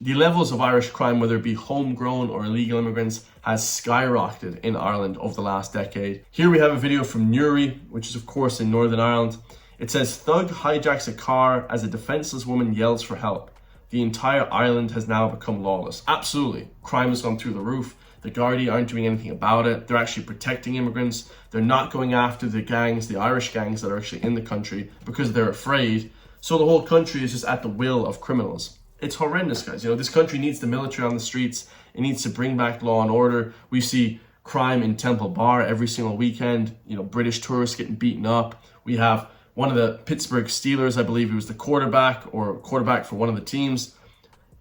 The levels of Irish crime, whether it be homegrown or illegal immigrants, has skyrocketed in Ireland over the last decade. Here we have a video from NEWRY, which is of course in Northern Ireland. It says, thug hijacks a car as a defenseless woman yells for help. The entire island has now become lawless. Absolutely. Crime has gone through the roof. The Gardaí aren't doing anything about it. They're actually protecting immigrants. They're not going after the gangs, the Irish gangs that are actually in the country, because they're afraid. So the whole country is just at the will of criminals. It's horrendous, guys. You know, this country needs the military on the streets. It needs to bring back law and order. We see crime in Temple Bar every single weekend. You know, British tourists getting beaten up. We have one of the Pittsburgh Steelers, I believe he was the quarterback for one of the teams.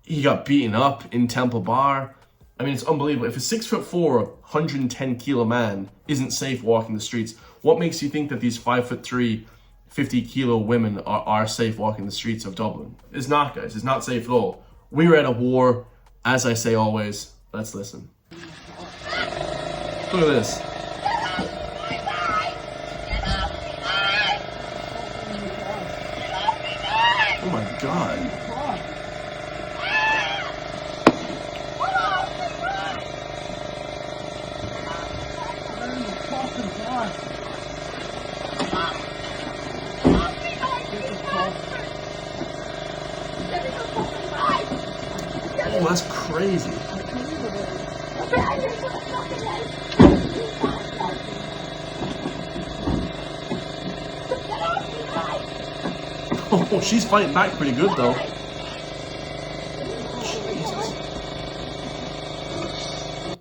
He got beaten up in Temple Bar. I mean, it's unbelievable. If a 6'4", 110 kilo man isn't safe walking the streets, what makes you think that these 5'3", 50 kilo women are safe walking the streets of Dublin? It's not, guys. It's not safe at all. We're at a war. As I say always, let's listen. Look at this. Oh my God. Oh, that's crazy. Oh, she's fighting back pretty good though. Jesus.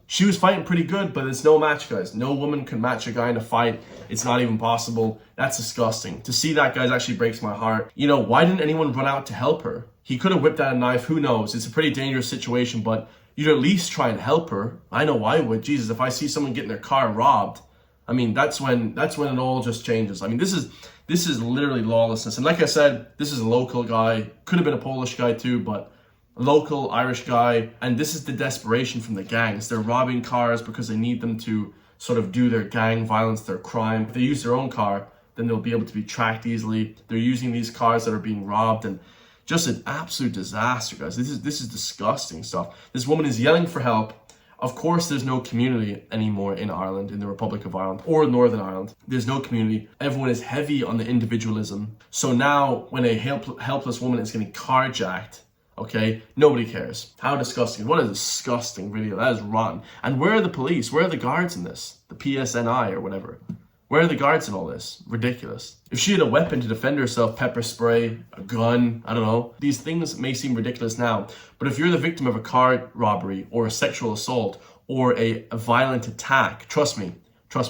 She was fighting pretty good, but it's no match, guys. No woman can match a guy in a fight. It's not even possible. That's disgusting. To see that, guys, actually breaks my heart. You know, why didn't anyone run out to help her? He could have whipped out a knife. Who knows? It's a pretty dangerous situation, but you'd at least try and help her. I know I would. Jesus, if I see someone getting their car robbed, I mean, that's when it all just changes. I mean, this is literally lawlessness. And like I said, this is a local guy. Could have been a Polish guy too, but a local Irish guy. And this is the desperation from the gangs. They're robbing cars because they need them to sort of do their gang violence, their crime. If they use their own car, then they'll be able to be tracked easily. They're using these cars that are being robbed, and just an absolute disaster, guys. This is disgusting stuff. This woman is yelling for help. Of course, there's no community anymore in Ireland, in the Republic of Ireland or Northern Ireland. There's no community. Everyone is heavy on the individualism. So now when a helpless woman is getting carjacked, okay, nobody cares. How disgusting. What a disgusting video. That is rotten. And where are the police? Where are the guards in this? The PSNI or whatever. Where are the guards in all this? Ridiculous. If she had a weapon to defend herself, pepper spray, a gun, I don't know. These things may seem ridiculous now, but if you're the victim of a car robbery or a sexual assault or a violent attack, trust me,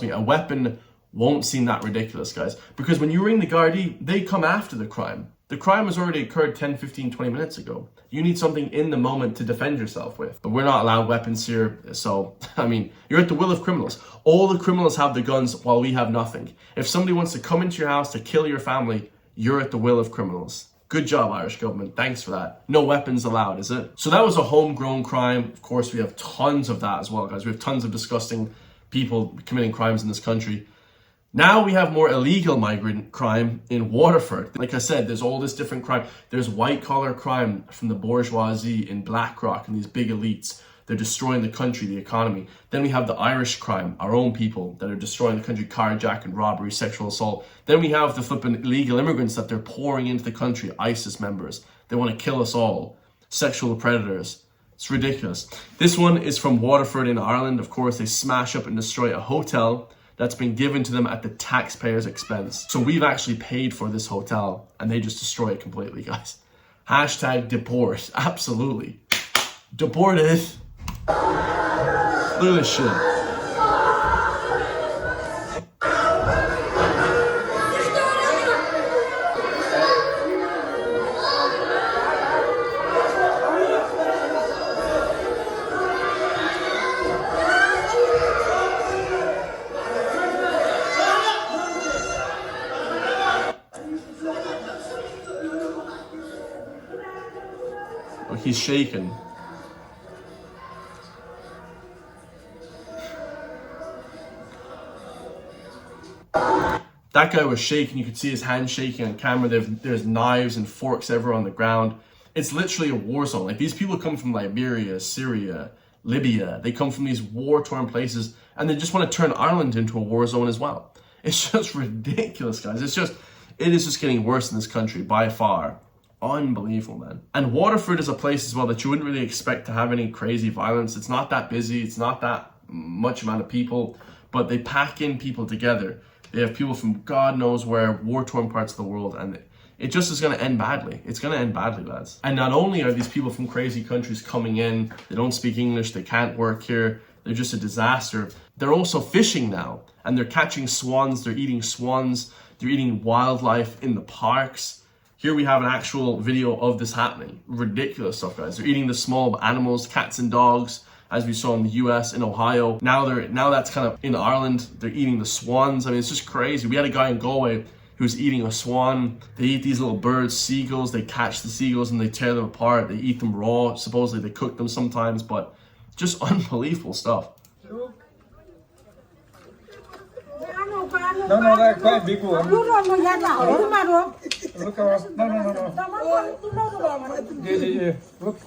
a weapon won't seem that ridiculous, guys. Because when you ring the Gardaí, they come after the crime. The crime has already occurred 10, 15, 20 minutes ago. You need something in the moment to defend yourself with. But we're not allowed weapons here. So, I mean, you're at the will of criminals. All the criminals have the guns while we have nothing. If somebody wants to come into your house to kill your family, you're at the will of criminals. Good job, Irish government. Thanks for that. No weapons allowed, is it? So that was a homegrown crime. Of course, we have tons of that as well, guys. We have tons of disgusting people committing crimes in this country. Now we have more illegal migrant crime in Waterford. Like I said, there's all this different crime. There's white collar crime from the bourgeoisie in BlackRock and these big elites. They're destroying the country, the economy. Then we have the Irish crime, our own people that are destroying the country, carjacking, robbery, sexual assault. Then we have the flipping illegal immigrants that they're pouring into the country, ISIS members. They want to kill us all. Sexual predators. It's ridiculous. This one is from Waterford in Ireland. Of course, they smash up and destroy a hotel that's been given to them at the taxpayer's expense. So we've actually paid for this hotel and they just destroy it completely, guys. Hashtag deport. Absolutely. Deport it. Look at this shit. Oh, he's shaking. That guy was shaking. You could see his hand shaking on camera. There's knives and forks everywhere on the ground. It's literally a war zone. Like, these people come from Liberia, Syria, Libya. They come from these war-torn places, and they just want to turn Ireland into a war zone as well. It's just ridiculous, guys. It is just getting worse in this country by far. Unbelievable, man. And Waterford is a place as well that you wouldn't really expect to have any crazy violence. It's not that busy. It's not that much amount of people, but they pack in people together. They have people from God knows where, war-torn parts of the world, and it just is going to end badly. It's going to end badly, lads. And not only are these people from crazy countries coming in, they don't speak English, they can't work here, they're just a disaster. They're also fishing now, and they're catching swans, they're eating wildlife in the parks. Here we have an actual video of this happening. Ridiculous stuff, guys. They're eating the small animals, cats and dogs, as we saw in the US, in Ohio. Now that's kind of in Ireland, they're eating the swans. I mean, it's just crazy. We had a guy in Galway who's eating a swan. They eat these little birds, seagulls. They catch the seagulls and they tear them apart. They eat them raw. Supposedly they cook them sometimes, but just unbelievable stuff. No, that's quite big one. Look at no. Yeah. Look.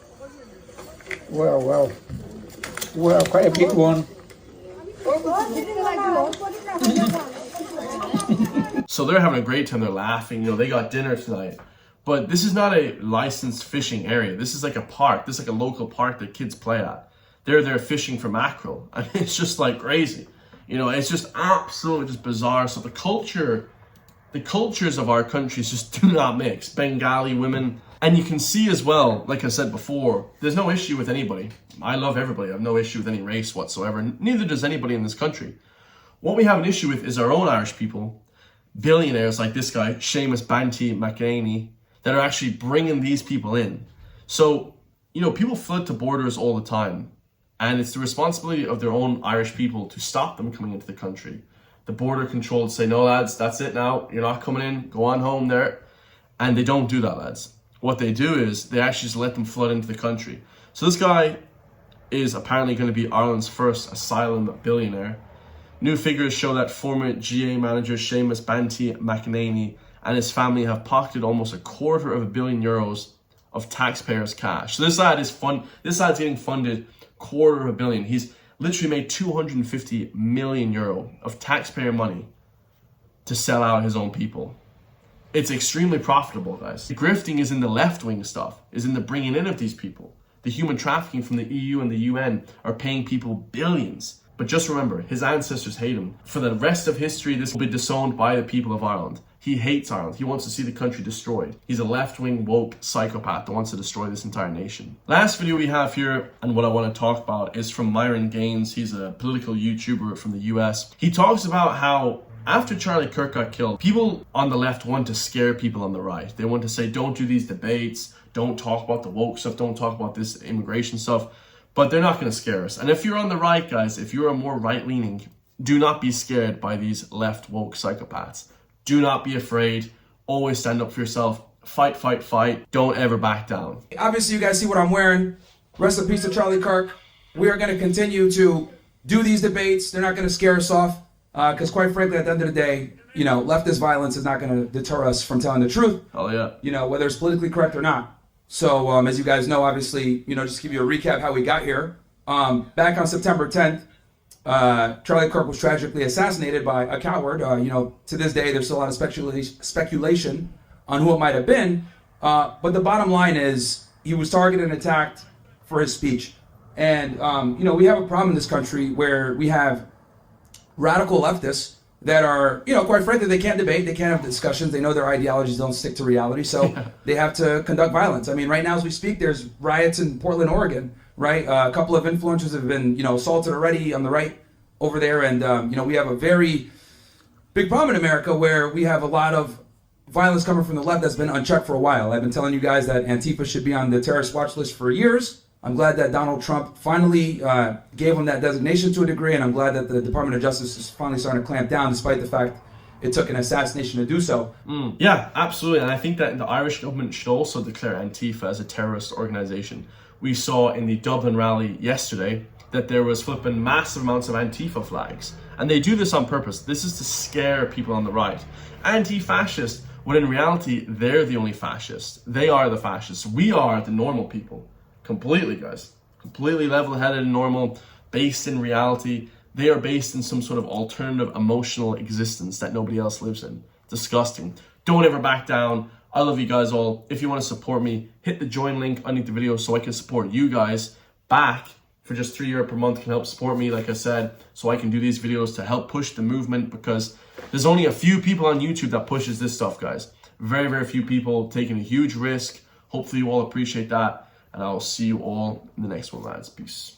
Well, quite a big one. So they're having a great time. They're laughing. They got dinner tonight. But this is not a licensed fishing area. This is like a park. This is like a local park that kids play at. They're there fishing for mackerel. I mean, it's just like crazy. It's just absolutely just bizarre. So the cultures of our countries just do not mix. Bengali women. And you can see as well, like I said before, there's no issue with anybody. I love everybody. I have no issue with any race whatsoever. Neither does anybody in this country. What we have an issue with is our own Irish people, billionaires like this guy, Seamus Banty McEnany, that are actually bringing these people in. So, people flood to borders all the time. And it's the responsibility of their own Irish people to stop them coming into the country. The border control say, no, lads, that's it now. You're not coming in. Go on home there. And they don't do that, lads. What they do is they actually just let them flood into the country. So this guy is apparently going to be Ireland's first asylum billionaire. New figures show that former GA manager Seamus Banty McEnany and his family have pocketed almost €250 million of taxpayers' cash. So this lad's getting funded €250 million. He's literally made €250 million of taxpayer money to sell out his own people. It's extremely profitable, guys. The grifting is in the left-wing stuff, is in the bringing in of these people. The human trafficking from the EU and the UN are paying people billions. But just remember, his ancestors hate him. For the rest of history, this will be disowned by the people of Ireland. He hates Ireland. He wants to see the country destroyed. He's a left-wing woke psychopath that wants to destroy this entire nation. Last video we have here, and what I want to talk about, is from Myron Gaines. He's a political YouTuber from the US. He talks about how after Charlie Kirk got killed, people on the left want to scare people on the right. They want to say, don't do these debates, don't talk about the woke stuff, don't talk about this immigration stuff, but they're not going to scare us. And if you're on the right, guys, if you're a more right-leaning, do not be scared by these left woke psychopaths. Do not be afraid. Always stand up for yourself. Fight, fight, fight. Don't ever back down. Obviously, you guys see what I'm wearing. Rest in peace to Charlie Kirk. We are going to continue to do these debates. They're not going to scare us off. Because quite frankly, at the end of the day, leftist violence is not going to deter us from telling the truth. Oh yeah. Whether it's politically correct or not. So as you guys know, obviously, just to give you a recap how we got here. Back on September 10th, Charlie Kirk was tragically assassinated by a coward. To this day, there's still a lot of speculation on who it might have been. But the bottom line is he was targeted and attacked for his speech. And, we have a problem in this country where we have radical leftists that are, quite frankly, they can't debate, they can't have discussions, they know their ideologies don't stick to reality, so they have to conduct violence. I mean, right now as we speak, there's riots in Portland, Oregon, right? A couple of influencers have been, assaulted already on the right over there, and, we have a very big problem in America where we have a lot of violence coming from the left that's been unchecked for a while. I've been telling you guys that Antifa should be on the terrorist watch list for years. I'm glad that Donald Trump finally gave him that designation to a degree, and I'm glad that the Department of Justice is finally starting to clamp down, despite the fact it took an assassination to do so. Yeah, absolutely. And I think that the Irish government should also declare Antifa as a terrorist organization. We saw in the Dublin rally yesterday that there was flipping massive amounts of Antifa flags. And they do this on purpose. This is to scare people on the right. Anti-fascist, when in reality, they're the only fascists. They are the fascists. We are the normal people. Completely, guys. Completely level-headed and normal, based in reality. They are based in some sort of alternative emotional existence that nobody else lives in. Disgusting. Don't ever back down. I love you guys all. If you want to support me, hit the join link underneath the video so I can support you guys back. For just €3 per month can help support me, like I said, so I can do these videos to help push the movement, because there's only a few people on YouTube that pushes this stuff, guys. Very, very few people taking a huge risk. Hopefully you all appreciate that, and I'll see you all in the next one, lads. Peace.